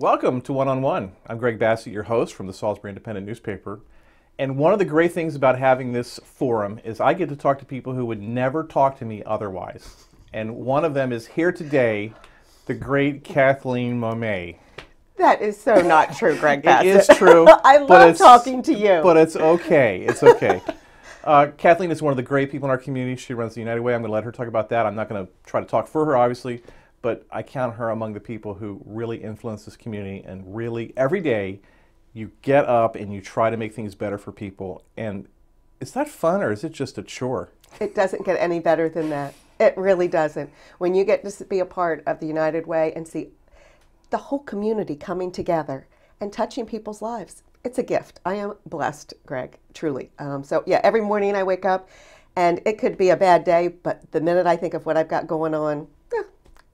Welcome to One on One. I'm Greg Bassett, your host from the Salisbury Independent newspaper. And one of the great things about having this forum is I get to talk to people who would never talk to me otherwise. And one of them is here today, the great Kathleen Momme. That is so not true, Greg Bassett. It is true. I love talking to you. But it's okay. It's okay. Kathleen is one of the great people in our community. She runs the United Way. I'm going to let her talk about that. I'm not going to try to talk for her, obviously, but I count her among the people who really influence this community, and really every day you get up and you try to make things better for people. And is that fun, or is it just a chore? It doesn't get any better than that. It really doesn't. When you get to be a part of the United Way and see the whole community coming together and touching people's lives, it's a gift. I am blessed, Greg, truly. So yeah, every morning I wake up and it could be a bad day, but the minute I think of what I've got going on,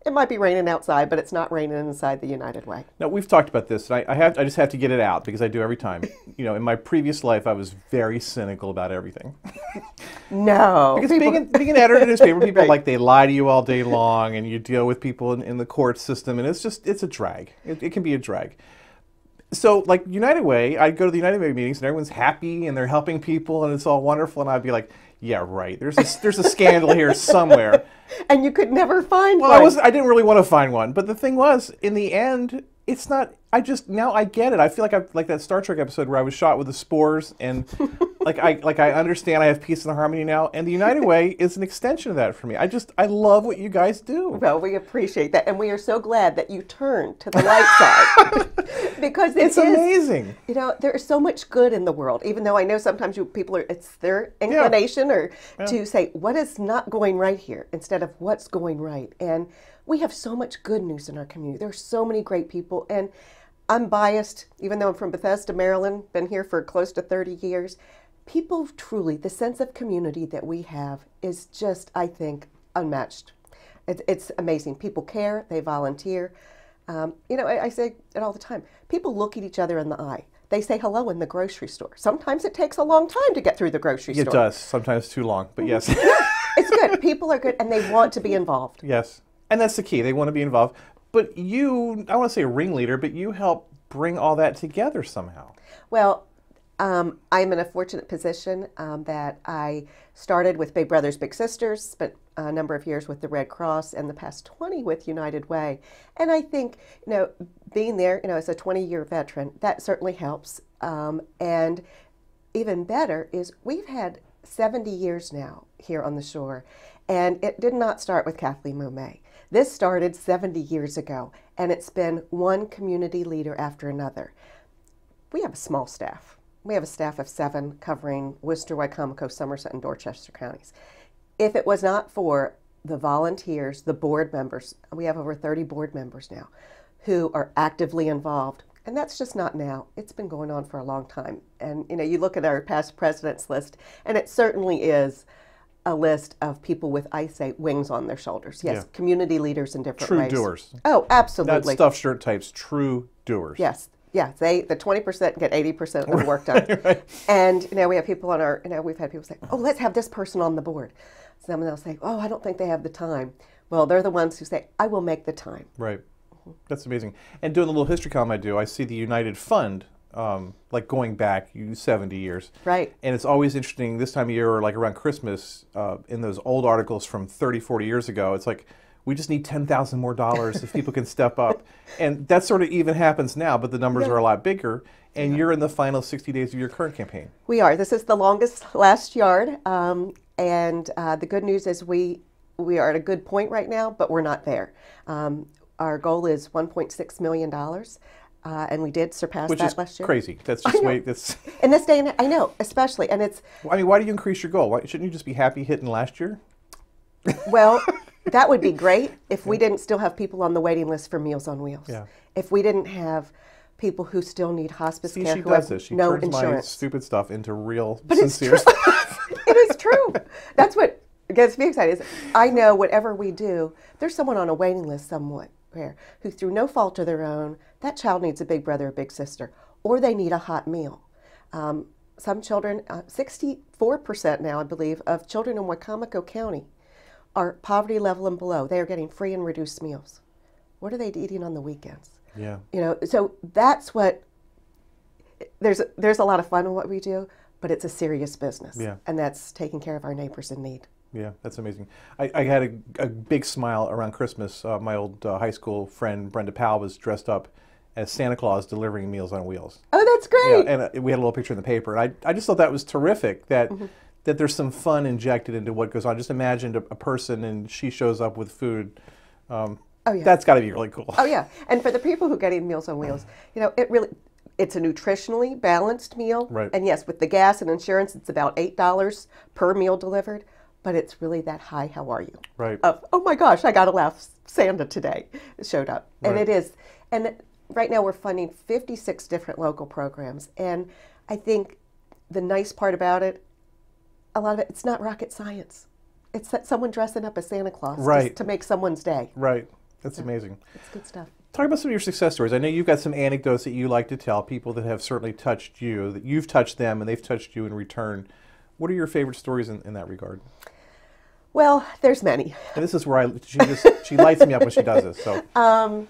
it might be raining outside, but it's not raining inside the United Way. Now, we've talked about this, and I just have to get it out because I do every time. You know, in my previous life, I was very cynical about everything. No. Because being an editor in a newspaper, people like, they lie to you all day long, and you deal with people in the court system, and it's a drag. It can be a drag. So, like United Way, I'd go to the United Way meetings, and everyone's happy, and they're helping people, and it's all wonderful, and I'd be like, yeah, right, there's a scandal here somewhere. And you could never find one. I didn't really want to find one, but the thing was, in the end, it's not. Now I get it. I feel like that Star Trek episode where I was shot with the spores, and I understand. I have peace and harmony now, and the United Way is an extension of that for me. I love what you guys do. Well, we appreciate that, and we are so glad that you turned to the light side because it's amazing. You know, there is so much good in the world. Even though I know sometimes it's their inclination to say what is not going right here instead of what's going right, and we have so much good news in our community. There are so many great people, and I'm biased, even though I'm from Bethesda, Maryland, been here for close to 30 years. People truly, the sense of community that we have is just, I think, unmatched. It's amazing. People care, they volunteer. You know, I say it all the time. People look at each other in the eye. They say hello in the grocery store. Sometimes it takes a long time to get through the grocery store. It does, sometimes too long, but yes. Yeah, it's good. People are good, and they want to be involved. Yes, and that's the key. They want to be involved. But you, I want to say a ringleader, but you help bring all that together somehow. Well, I'm in a fortunate position that I started with Big Brothers Big Sisters, spent a number of years with the Red Cross, and the past 20 with United Way. And I think, you know, being there, you know, as a 20-year veteran, that certainly helps. And even better is we've had 70 years now here on the shore, and it did not start with Kathleen Momme. This started 70 years ago, and it's been one community leader after another. We have a small staff. We have a staff of 7 covering Worcester, Wycomico, Somerset, and Dorchester counties. If it was not for the volunteers, the board members, we have over 30 board members now, who are actively involved. And that's just not now. It's been going on for a long time. And you know, you look at our past presidents list, and it certainly is a list of people with, I say, wings on their shoulders. Yes, community leaders in different ways. True doers. Oh, absolutely. Not stuffed shirt types, true doers. Yes. Yeah, the 20% get 80% of the work done. Right. And you know, we have people on our, you know, we've had people say, oh, let's have this person on the board. Some they'll say, oh, I don't think they have the time. Well, they're the ones who say, I will make the time. Right. That's amazing. And doing the little history column I do, I see the United Fund, like going back 70 years. Right. And it's always interesting this time of year, or like around Christmas, in those old articles from 30, 40 years ago, it's like, we just need $10,000 more if people can step up. And that sort of even happens now, but the numbers are a lot bigger. And you're in the final 60 days of your current campaign. We are. This is the longest last yard. The good news is we are at a good point right now, but we're not there. Our goal is $1.6 million. And we did surpass that last year. Which is crazy. That's just way. That's in this day and I know, especially, and it's. I mean, why do you increase your goal? Shouldn't you just be happy hitting last year? Well, that would be great if we didn't still have people on the waiting list for Meals on Wheels. Yeah. If we didn't have people who still need hospice care she who does have this. She no turns insurance. my stupid stuff into real, but sincere it's true. stuff. It is true. That's what gets me excited. Is I know whatever we do, there's someone on a waiting list somewhere who, through no fault of their own, that child needs a big brother or big sister, or they need a hot meal. Some children, 64% now, I believe, of children in Wycomico County are poverty level and below. They are getting free and reduced meals. What are they eating on the weekends? Yeah. You know, so that's what, there's a lot of fun in what we do, but it's a serious business. Yeah. And that's taking care of our neighbors in need. Yeah, that's amazing. I had a big smile around Christmas. My old high school friend Brenda Powell was dressed up as Santa Claus delivering Meals on Wheels. Oh, that's great. Yeah, and we had a little picture in the paper. And I just thought that was terrific, that that there's some fun injected into what goes on. Just imagine a person and she shows up with food. Oh, yeah. That's got to be really cool. Oh, yeah. And for the people who get Meals on Wheels, you know, it's a nutritionally balanced meal. Right. And yes, with the gas and insurance, it's about $8 per meal delivered. But it's really that hi, how are you? Right. Of, oh my gosh, I got to laugh. Santa today showed up. And Right. it is. And right now we're funding 56 different local programs. And I think the nice part about it, a lot of it, it's not rocket science. It's that someone dressing up as Santa Claus Right. to make someone's day. Right. That's amazing. It's good stuff. Talk about some of your success stories. I know you've got some anecdotes that you like to tell, people that have certainly touched you, that you've touched them and they've touched you in return. What are your favorite stories in that regard? Well, there's many. And this is where she lights me up when she does this. So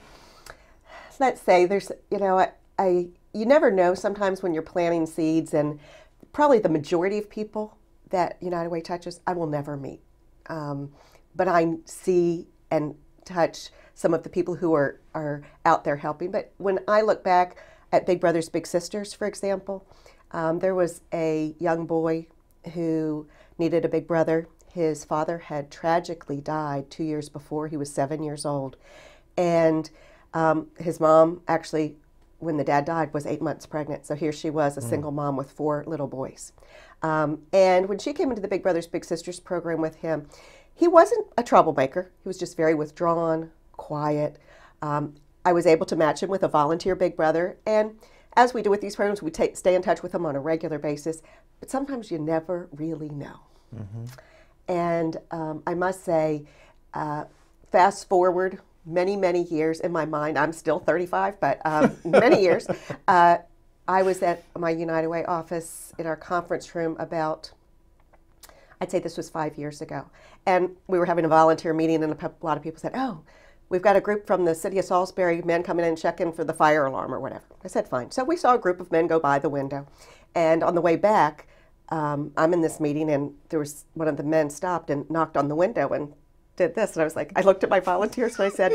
Let's say there's, you know, you never know sometimes when you're planting seeds, and probably the majority of people that United Way touches, I will never meet. But I see and touch some of the people who are out there helping. But when I look back at Big Brothers Big Sisters, for example, there was a young boy who needed a big brother. His father had tragically died 2 years before. He was 7 years old. And his mom actually, when the dad died, was 8 months pregnant. So here she was, a single mom with 4 little boys. And when she came into the Big Brothers Big Sisters program with him, he wasn't a troublemaker. He was just very withdrawn, quiet. I was able to match him with a volunteer big brother. And as we do with these programs, we stay in touch with them on a regular basis. But sometimes you never really know. And I must say, fast forward many, many years in my mind, I'm still 35, but many years, I was at my United Way office in our conference room about, I'd say this was 5 years ago. And we were having a volunteer meeting, and a lot of people said, oh, we've got a group from the city of Salisbury, men coming in and checking for the fire alarm or whatever. I said, fine. So we saw a group of men go by the window. And on the way back, I'm in this meeting, and there was one of the men stopped and knocked on the window and did this. And I was like, I looked at my volunteers and I said,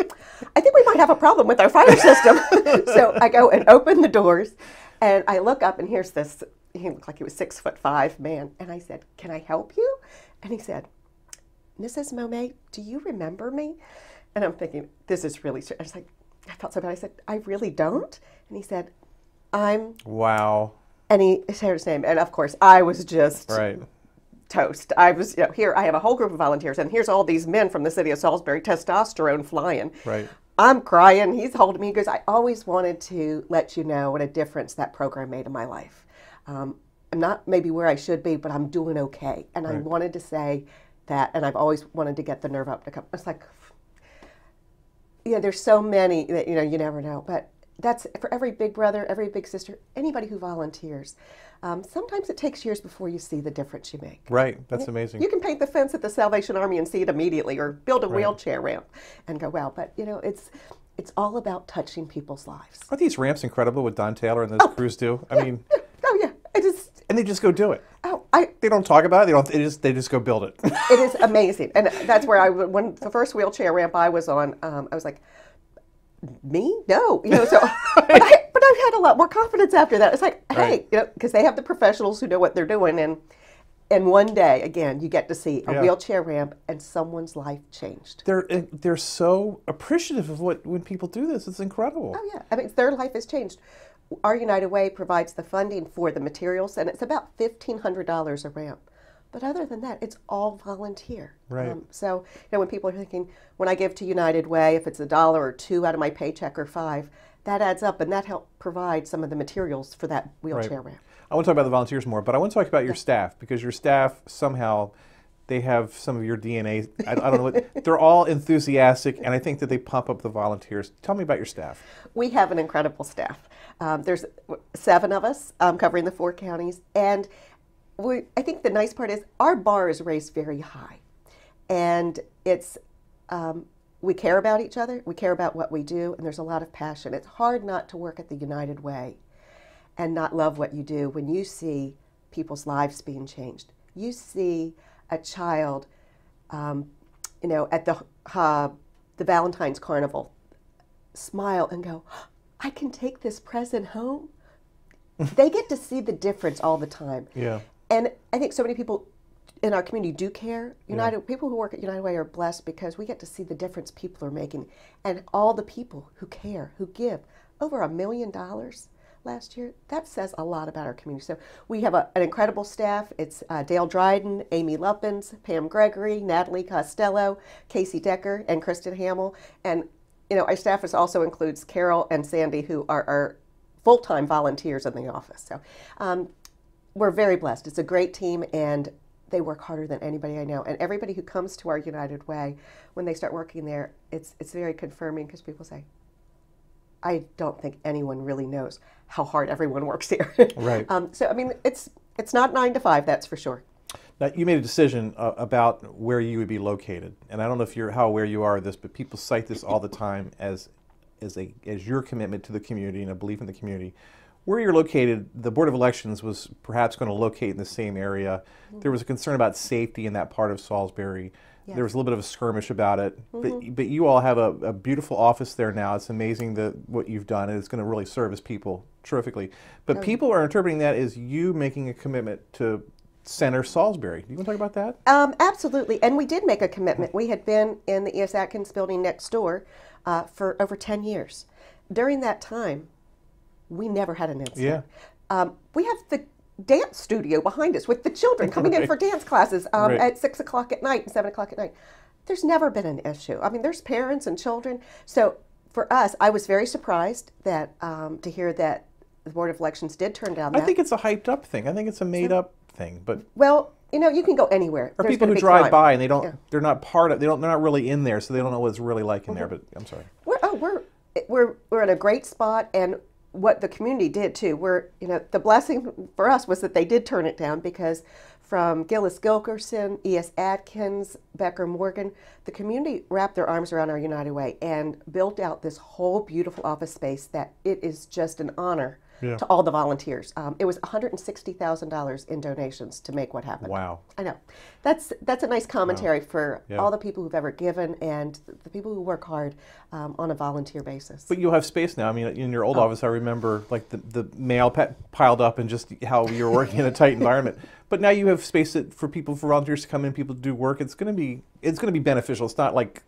I think we might have a problem with our fire system. So I go and open the doors, and I look up, and here's this, he looked like he was 6'5" man. And I said, can I help you? And he said, Mrs. Momme, do you remember me? And I'm thinking, this is really strange. I was like, I felt so bad. I said, I really don't. And he said, Wow. And he shared his name. And of course, I was just Right. toast. I was, here, I have a whole group of volunteers, and here's all these men from the city of Salisbury, testosterone flying. Right. I'm crying. He's holding me. He goes, I always wanted to let you know what a difference that program made in my life. I'm not maybe where I should be, but I'm doing okay. And I wanted to say that, and I've always wanted to get the nerve up to come. It's like, yeah, there's so many that, you never know. But that's for every big brother, every big sister, anybody who volunteers. Sometimes it takes years before you see the difference you make. Right. That's amazing. You can paint the fence at the Salvation Army and see it immediately, or build a wheelchair ramp and go, wow. But, it's all about touching people's lives. Aren't these ramps incredible, what Don Taylor and those crews do? I mean, oh yeah, and they just go do it. Oh, They don't talk about it. They just go build it. It is amazing, and that's where when the first wheelchair ramp I was on, I was like, me? No, so. But I've had a lot more confidence after that. It's like, hey, because they have the professionals who know what they're doing, and one day again you get to see a wheelchair ramp and someone's life changed. They're so appreciative of when people do this. It's incredible. Oh yeah, I mean their life has changed. Our United Way provides the funding for the materials, and it's about $1,500 a ramp. But other than that, it's all volunteer. Right. So when people are thinking, when I give to United Way, if it's $1 or $2 out of my paycheck or $5, that adds up, and that helps provide some of the materials for that wheelchair ramp. I want to talk about the volunteers more, but I want to talk about your staff, because your staff somehow, they have some of your DNA. I don't know. They're all enthusiastic, and I think that they pump up the volunteers. Tell me about your staff. We have an incredible staff. There's 7 of us covering the 4 counties, and I think the nice part is our bar is raised very high, and it's we care about each other, we care about what we do, and there's a lot of passion. It's hard not to work at the United Way and not love what you do when you see people's lives being changed. You see a child, at the Valentine's Carnival, smile and go, I can take this present home. They get to see the difference all the time. Yeah. And I think so many people in our community do care. People who work at United Way are blessed because we get to see the difference people are making. And all the people who care, who give, over $1 million last year, that says a lot about our community. So we have an incredible staff. It's Dale Dryden, Amy Luppens, Pam Gregory, Natalie Costello, Casey Decker, and Kristen Hamill. And our staff also includes Carol and Sandy, who are our full-time volunteers in the office. So we're very blessed. It's a great team, and they work harder than anybody I know. And everybody who comes to our United Way, when they start working there, it's very confirming because people say, I don't think anyone really knows how hard everyone works here. Right. So, I mean, it's not 9 to 5, that's for sure. Now, you made a decision about where you would be located, and I don't know how aware you are of this, but people cite this all the time as your commitment to the community and a belief in the community. Where you're located, the Board of Elections was perhaps going to locate in the same area. Mm-hmm. There was a concern about safety in that part of Salisbury. Yes. There was a little bit of a skirmish about it, but you all have a beautiful office there now. It's amazing what you've done, and it's going to really service people terrifically. But people are interpreting that as you making a commitment to center Salisbury. Do you want to talk about that? Absolutely, and we did make a commitment. We had been in the E.S. Atkins building next door for over 10 years. During that time, we never had an incident. Yeah. We have the dance studio behind us with the children coming in for dance classes at 6 o'clock at night and 7 o'clock at night. There's never been an issue. I mean, there's parents and children. So for us, I was very surprised that to hear that the Board of Elections did turn down that. I think it's a hyped up thing. I think it's a made up thing. But well, you can go anywhere. Or people who drive by and they don't, they're not part of, they're not really in there, so they don't know what it's really like in there. But I'm sorry. We're in a great spot, and what the community did too, the blessing for us was that they did turn it down, because from Gillis Gilkerson, E.S. Atkins, Becker Morgan, the community wrapped their arms around our United Way and built out this whole beautiful office space that it is just an honor to all the volunteers. It was $160,000 in donations to make what happened. Wow. I know. That's a nice commentary for all the people who've ever given and the people who work hard on a volunteer basis. But you'll have space now. I mean, in your old office, I remember like the mail piled up and just how you were working in a tight environment. But now you have space for volunteers to come in, people to do work. It's going to be beneficial. It's not like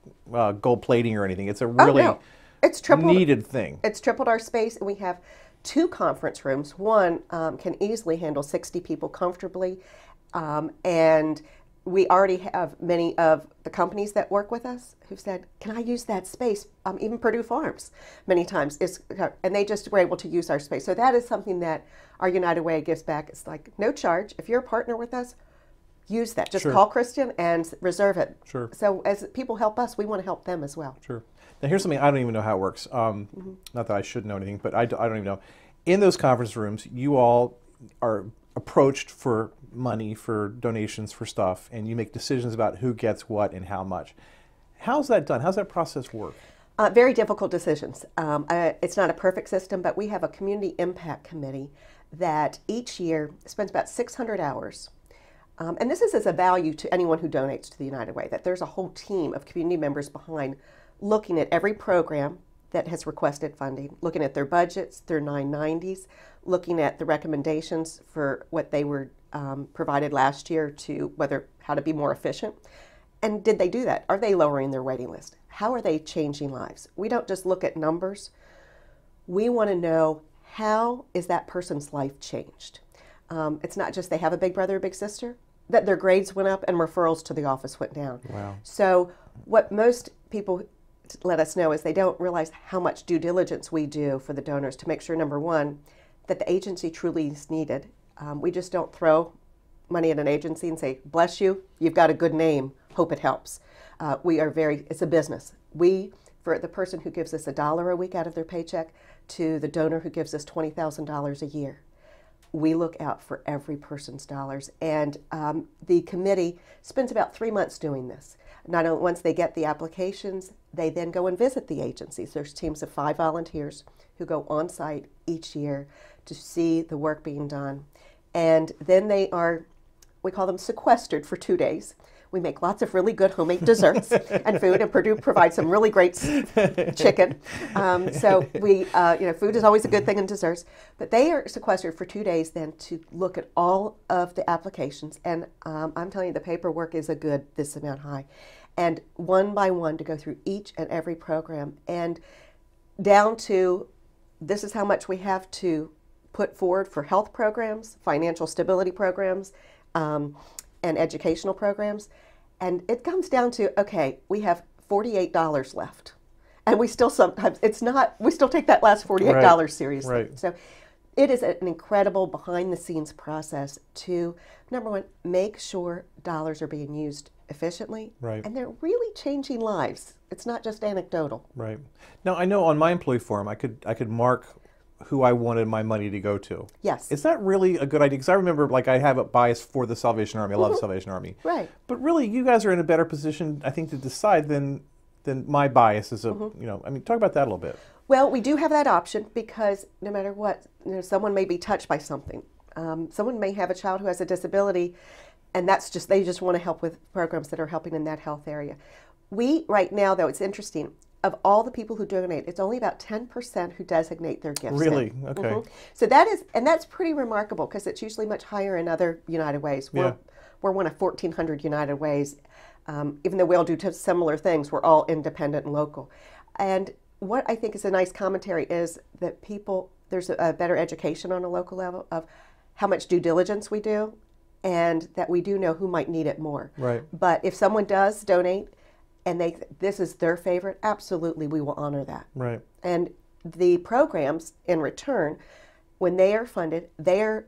gold plating or anything. It's a really it's needed thing. It's tripled our space, and we have 2 conference rooms. One can easily handle 60 people comfortably, and we already have many of the companies that work with us who've said, can I use that space? Even Purdue Farms many times, and they just were able to use our space. So that is something that our United Way gives back. It's like no charge. If you're a partner with us, use that. Just call Christian and reserve it. Sure. So as people help us, we want to help them as well. Sure. Now here's something I don't even know how it works. Not that I should know anything, but I don't even know. In those conference rooms, you all are approached for money, for donations, for stuff, and you make decisions about who gets what and how much. How's that done? How's that process work? Very difficult decisions. It's not a perfect system, but we have a community impact committee that each year spends about 600 hours. And this is as a value to anyone who donates to the United Way, that there's a whole team of community members behind looking at every program that has requested funding, looking at their budgets, their 990s, looking at the recommendations for what they were provided last year to how to be more efficient. And did they do that? Are they lowering their waiting list? How are they changing lives? We don't just look at numbers. We want to know, how is that person's life changed? It's not just they have a big brother or big sister, that their grades went up and referrals to the office went down. Wow. So what most people let us know is they don't realize how much due diligence we do for the donors to make sure, number one, that the agency truly is needed. We just don't throw money at an agency and say, bless you, you've got a good name, hope it helps. It's a business. For the person who gives us $1 a week out of their paycheck to the donor who gives us $20,000 a year, we look out for every person's dollars. And the committee spends about 3 months doing this. Not only once they get the applications, they then go and visit the agencies. There's teams of 5 volunteers who go on site each year to see the work being done. And then they are, we call them sequestered for 2 days. We make lots of really good homemade desserts and food, and Purdue provides some really great chicken. So we, food is always a good thing in desserts. But they are sequestered for 2 days then to look at all of the applications. And I'm telling you, the paperwork is a good this amount high. And one by one to go through each and every program, and down to this is how much we have to put forward for health programs, financial stability programs, and educational programs. And it comes down to, okay, we have $48 left. And we still sometimes, we still take that last $48 seriously. Right. So it is an incredible behind the scenes process to, number one, make sure dollars are being used efficiently. Right. And they're really changing lives. It's not just anecdotal. Right. Now, I know on my employee form, I could mark who I wanted my money to go to. Yes. Is that really a good idea? Because I remember, like, I have a bias for the Salvation Army. I love the Salvation Army. Right. But really, you guys are in a better position, I think, to decide than my bias is talk about that a little bit. Well, we do have that option because no matter what, someone may be touched by something. Someone may have a child who has a disability, and they just want to help with programs that are helping in that health area. We, right now, though, it's interesting, of all the people who donate, it's only about 10% who designate their gifts. Really? Okay. So that's pretty remarkable because it's usually much higher in other United Ways. We're one of 1,400 United Ways. Even though we all do similar things, we're all independent and local. And what I think is a nice commentary is that there's a better education on a local level of how much due diligence we do, and that we do know who might need it more. Right. But if someone does donate, and this is their favorite, absolutely we will honor that. Right. And the programs, in return, when they are funded, they are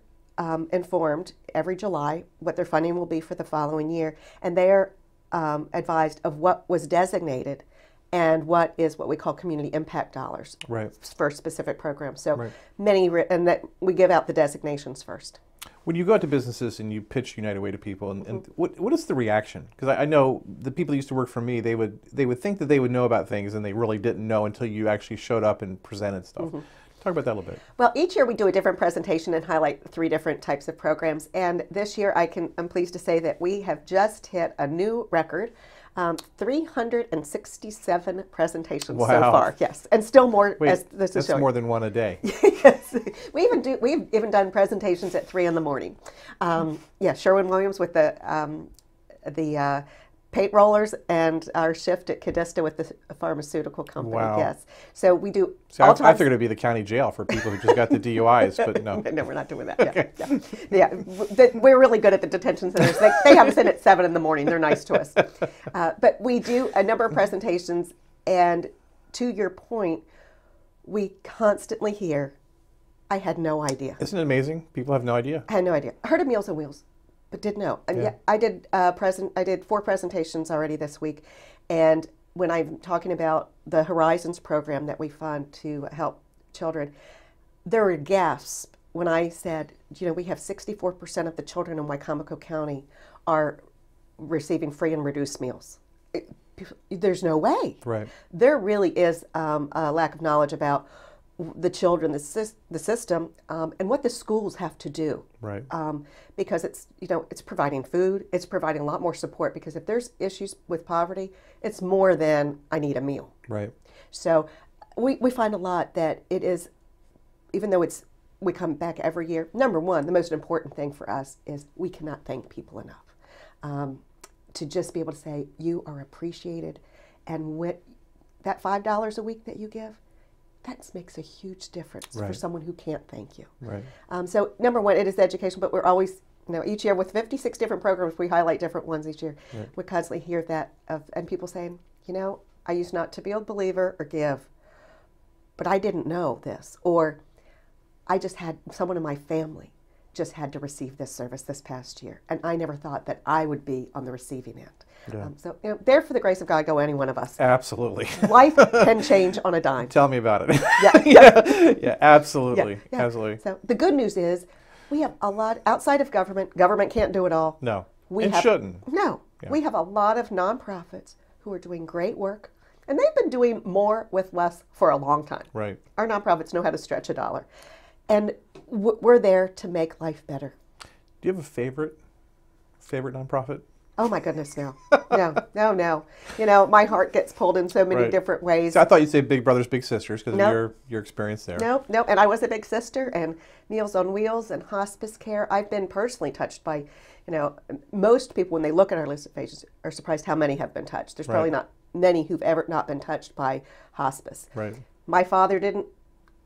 informed every July what their funding will be for the following year, and they are advised of what was designated and what we call community impact dollars for specific programs. So and that we give out the designations first. When you go out to businesses and you pitch United Way to people, and what is the reaction? Because I know the people that used to work for me, they would think that they would know about things, and they really didn't know until you actually showed up and presented stuff. Talk about that a little bit. Well, each year we do a different presentation and highlight 3 different types of programs. And this year I'm pleased to say that we have just hit a new record. 367 presentations so far, yes, and still more. Wait, as this is showing. More than one a day. Yes, we've even done presentations at 3 in the morning. Sherwin-Williams with the paint rollers, and our shift at Cadista with the pharmaceutical company. Wow. Yes, so we do. So I figured it'd be the county jail for people who just got the DUIs, but no. No, we're not doing that. Okay. We're really good at the detention centers. They have us in at 7 in the morning. They're nice to us. But we do a number of presentations, and to your point, we constantly hear, "I had no idea." Isn't it amazing? People have no idea. I had no idea. I heard of Meals on Wheels, but didn't know. And I did 4 presentations already this week, and when I'm talking about the Horizons program that we fund to help children, there were gasps when I said, we have 64% of the children in Wicomico County are receiving free and reduced meals. There's no way. Right. There really is a lack of knowledge about the children, the system, and what the schools have to do. Right. Because it's providing food, it's providing a lot more support. Because if there's issues with poverty, it's more than I need a meal. Right. So we find a lot that it is, even though we come back every year. Number one, the most important thing for us is we cannot thank people enough. To just be able to say you are appreciated, and that $5 a week that you give, that makes a huge difference for someone who can't thank you. Right. So number one, it is education, but we're always, each year with 56 different programs, we highlight different ones each year. Right. We constantly hear that and people saying, I used not to be a believer or give, but I didn't know this, or I just had someone in my family just had to receive this service this past year, and I never thought that I would be on the receiving end. Yeah. So there, for the grace of God, go any one of us. Absolutely. Life can change on a dime. Tell me about it. Yeah, yeah, absolutely. Yeah. Absolutely. So the good news is We have a lot outside of government. Government can't do it all. No, We shouldn't. No. Yeah. We have a lot of nonprofits who are doing great work, and they've been doing more with less for a long time. Right. Our nonprofits know how to stretch a dollar. And we're there to make life better. Do you have a favorite nonprofit? Oh my goodness, no. No. You know, my heart gets pulled in so many Right. different ways. So I thought you'd say Big Brothers Big Sisters because Nope. of your experience there. No. And I was a big sister, and Meals on Wheels and hospice care. I've been personally touched by, you know, most people when they look at our list of pages are surprised how many have been touched. There's probably Right. not many who've ever not been touched by hospice. Right. My father didn't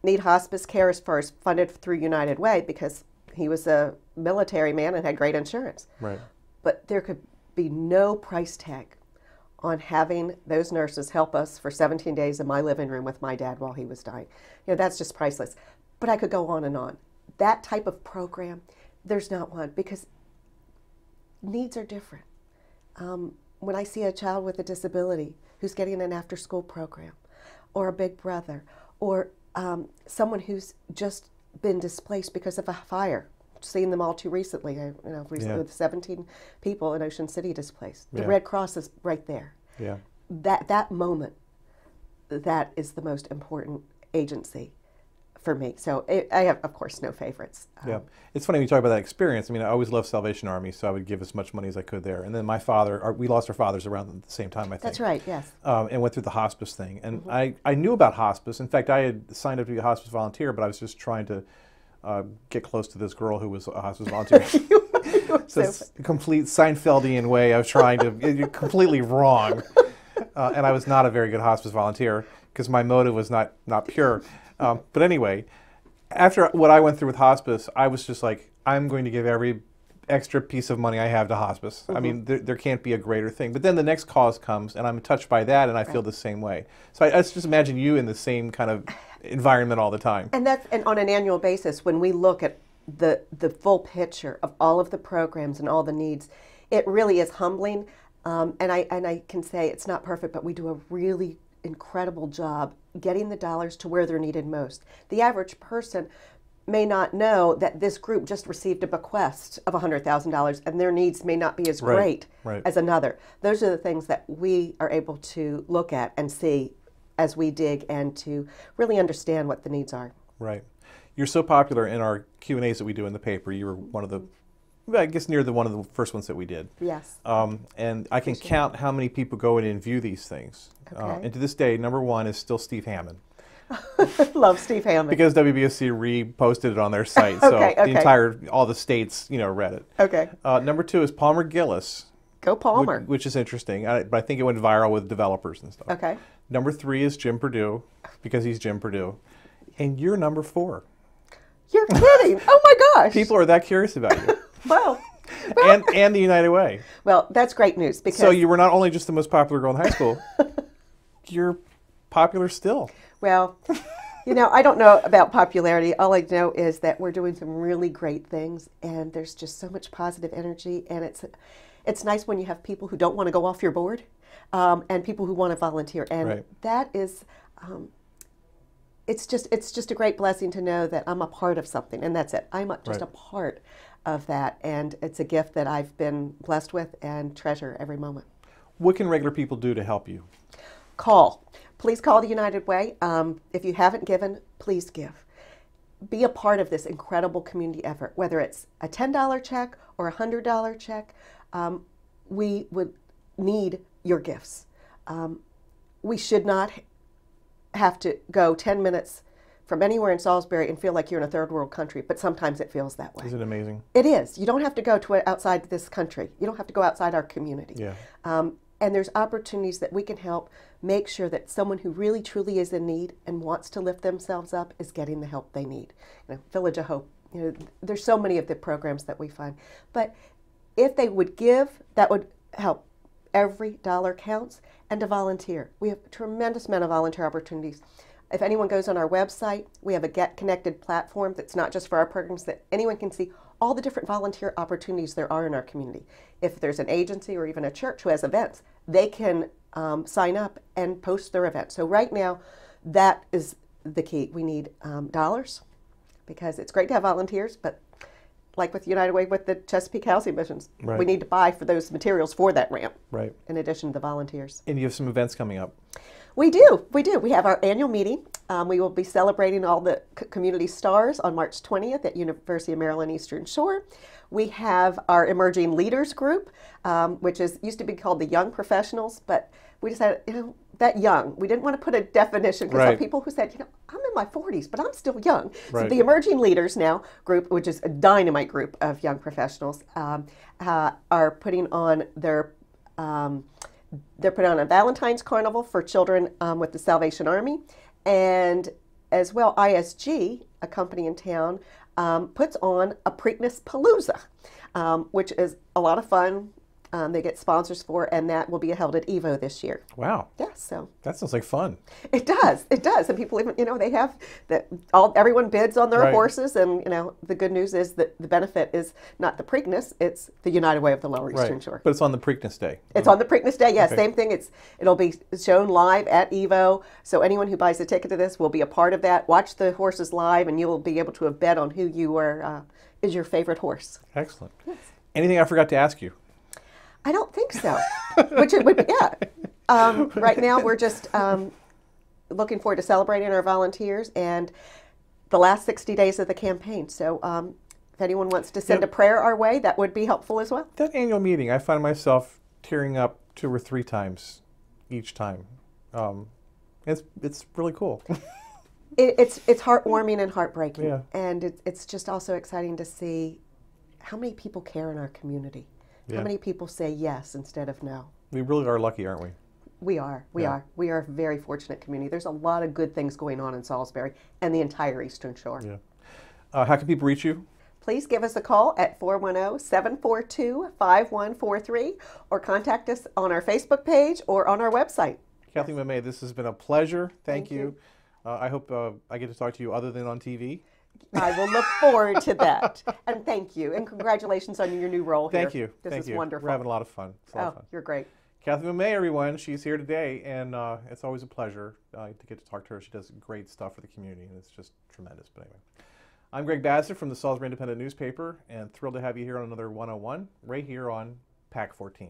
need hospice care as far as funded through United Way because he was a military man and had great insurance. Right. But there could be no price tag on having those nurses help us for 17 days in my living room with my dad while he was dying. You know, that's just priceless. But I could go on and on. That type of program, there's not one because needs are different. When I see a child with a disability who's getting an after-school program, or a big brother, or someone who's just been displaced because of a fire, seen them all too recently. Recently with 17 people in Ocean City displaced. The Yeah. Red Cross is right there. Yeah. That moment, that is the most important agency for me. So I have, of course, no favorites. Yeah, it's funny when you talk about that experience. I mean, I always loved Salvation Army, so I would give as much money as I could there. And then my father, we lost our fathers around the same time, I think. That's right, yes. And went through the hospice thing. And I knew about hospice. In fact, I had signed up to be a hospice volunteer, but I was just trying to get close to this girl who was a hospice volunteer. So it's a complete Seinfeldian way of trying to, you're completely wrong. And I was not a very good hospice volunteer because my motive was not pure. But anyway, after what I went through with hospice, I was just like, I'm going to give every extra piece of money I have to hospice. I mean, there can't be a greater thing. But then the next cause comes, and I'm touched by that, and I feel the same way. So I just imagine you in the same kind of environment all the time. And on an annual basis, when we look at the full picture of all of the programs and all the needs, it really is humbling. And I can say it's not perfect, but we do a really incredible job getting the dollars to where they're needed most. The average person may not know that this group just received a bequest of $100,000 and their needs may not be as great as another. Those are the things that we are able to look at and see as we dig and to really understand what the needs are. Right. You're so popular in our Q&As that we do in the paper. You were one of the, I guess, one of the first ones that we did. Yes. And I can count how many people go in and view these things. Okay. And to this day, number one is still Steve Hammond. Love Steve Hammond. Because WBSC reposted it on their site, so all the states, read it. Okay. Number two is Palmer Gillis. Go Palmer. Which is interesting, but I think it went viral with developers and stuff. Okay. Number three is Jim Perdue, because he's Jim Perdue. And you're number four. You're kidding. Oh my gosh. People are that curious about you. Well, and the United Way. Well, that's great news. Because so you were not only just the most popular girl in high school, you're popular still. Well, I don't know about popularity. All I know is that we're doing some really great things, and there's just so much positive energy, and it's nice when you have people who don't want to go off your board, and people who want to volunteer, and that is, it's just a great blessing to know that I'm a part of something, and that's it. I'm just a part of that, and it's a gift that I've been blessed with and treasure every moment. What can regular people do to help you? Call. Please call the United Way. If you haven't given, please give. Be a part of this incredible community effort, whether it's a $10 check or a $100 check. We would need your gifts. We should not have to go 10 minutes from anywhere in Salisbury and feel like you're in a third world country, but sometimes it feels that way. Is it amazing? It is. You don't have to go to outside this country. You don't have to go outside our community. Yeah. And there's opportunities that we can help make sure that someone who really truly is in need and wants to lift themselves up is getting the help they need. Village of Hope. There's so many of the programs that we find. But if they would give, that would help. Every dollar counts. And to volunteer. We have a tremendous amount of volunteer opportunities. If anyone goes on our website, we have a Get Connected platform that's not just for our programs, that anyone can see all the different volunteer opportunities there are in our community. If there's an agency or even a church who has events, they can sign up and post their event. So right now, that is the key. We need dollars, because it's great to have volunteers, but like with United Way with the Chesapeake housing missions. Right. We need to buy for those materials for that ramp, Right. in addition to the volunteers. And you have some events coming up. We do. We have our annual meeting. We will be celebrating all the community stars on March 20th at University of Maryland Eastern Shore. We have our emerging leaders group, which used to be called the Young Professionals, but we decided, that young. We didn't want to put a definition because there are people who said, I'm in my 40s, but I'm still young. Right. So the Emerging Leaders now group, which is a dynamite group of young professionals, are putting on they're putting on a Valentine's Carnival for children with the Salvation Army, and as well ISG, a company in town, puts on a Preakness Palooza, which is a lot of fun. They get sponsors for, and that will be held at Evo this year. Wow. Yeah, so that sounds like fun. It does. It does. And people even, they have everyone bids on their horses, and the good news is that the benefit is not the Preakness, it's the United Way of the Lower Eastern Shore. But it's on the Preakness Day. It's on the Preakness Day. Yes, same thing. It'll be shown live at Evo. So anyone who buys a ticket to this will be a part of that. Watch the horses live, and you will be able to have bet on who is your favorite horse. Excellent. Yes. Anything I forgot to ask you? I don't think so. Right now, we're just looking forward to celebrating our volunteers and the last 60 days of the campaign. So if anyone wants to send a prayer our way, that would be helpful as well. That annual meeting, I find myself tearing up 2 or 3 times each time. It's really cool. It's heartwarming and heartbreaking. Yeah. And it's just also exciting to see how many people care in our community. Yeah. How many people say yes instead of no? We really are lucky, aren't we? We are. We are a very fortunate community. There's a lot of good things going on in Salisbury and the entire Eastern Shore. Yeah. How can people reach you? Please give us a call at 410-742-5143 or contact us on our Facebook page or on our website. Kathleen Momme, this has been a pleasure. Thank you. I hope I get to talk to you other than on TV. I will look forward to that. And thank you. And congratulations on your new role here. Thank you. This is wonderful. We're having a lot of fun. It's a lot of fun. You're great. Kathleen Momme, everyone. She's here today, and it's always a pleasure to get to talk to her. She does great stuff for the community, and it's just tremendous. But anyway, I'm Greg Bassett from the Salisbury Independent Newspaper, and thrilled to have you here on another 101 right here on PAC 14.